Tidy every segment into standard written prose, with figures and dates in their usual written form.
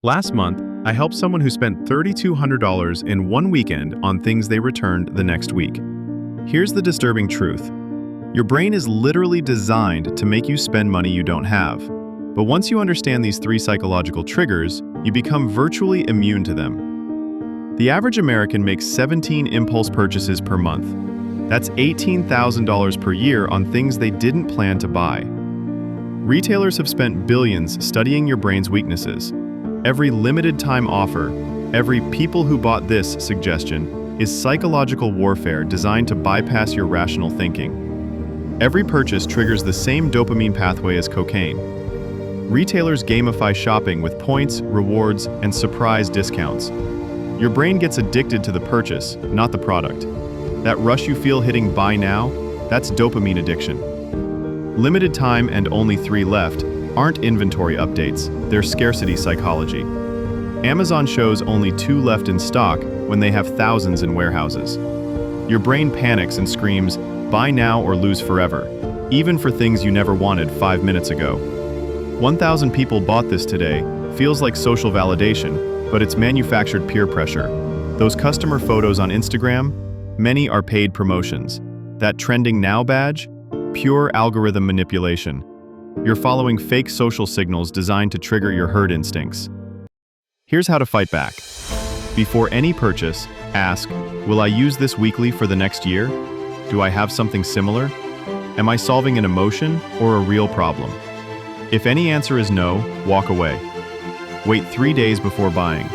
Last month, I helped someone who spent $3,200 in one weekend on things they returned the next week. Here's the disturbing truth. Your brain is literally designed to make you spend money you don't have. But once you understand these 3 psychological triggers, you become virtually immune to them. The average American makes 17 impulse purchases per month. That's $18,000 per year on things they didn't plan to buy. Retailers have spent billions studying your brain's weaknesses. Every limited time offer, every "people who bought this" suggestion is psychological warfare designed to bypass your rational thinking. Every purchase triggers the same dopamine pathway as cocaine. Retailers gamify shopping with points, rewards, and surprise discounts. Your brain gets addicted to the purchase, not the product. That rush you feel hitting buy now, that's dopamine addiction. Limited time and only 3 left aren't inventory updates, they're scarcity psychology. Amazon shows only 2 left in stock when they have thousands in warehouses. Your brain panics and screams, "Buy now or lose forever," even for things you never wanted 5 minutes ago. 1,000 people bought this today feels like social validation, but it's manufactured peer pressure. Those customer photos on Instagram, many are paid promotions. That trending now badge, pure algorithm manipulation. You're following fake social signals designed to trigger your herd instincts. Here's how to fight back. Before any purchase, ask, will I use this weekly for the next year? Do I have something similar? Am I solving an emotion or a real problem? If any answer is no, walk away. Wait 3 days before buying.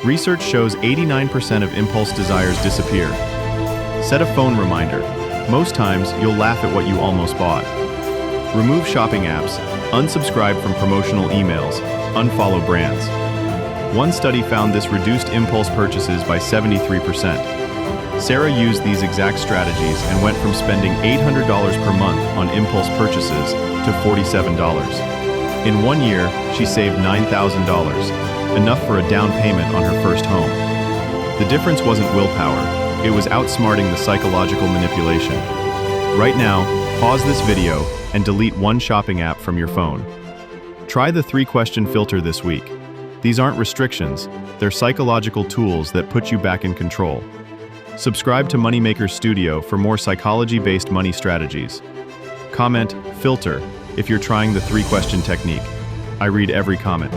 Research shows 89% of impulse desires disappear. Set a phone reminder. Most times, you'll laugh at what you almost bought. Remove shopping apps, unsubscribe from promotional emails, unfollow brands. One study found this reduced impulse purchases by 73%. Sarah used these exact strategies and went from spending $800 per month on impulse purchases to $47. In 1 year, she saved $9,000, enough for a down payment on her first home. The difference wasn't willpower, it was outsmarting the psychological manipulation. Right now, pause this video and delete one shopping app from your phone. Try the 3-question filter this week. These aren't restrictions, they're psychological tools that put you back in control. Subscribe to MoneyMakers Studio for more psychology-based money strategies. Comment "filter" if you're trying the 3-question technique. I read every comment.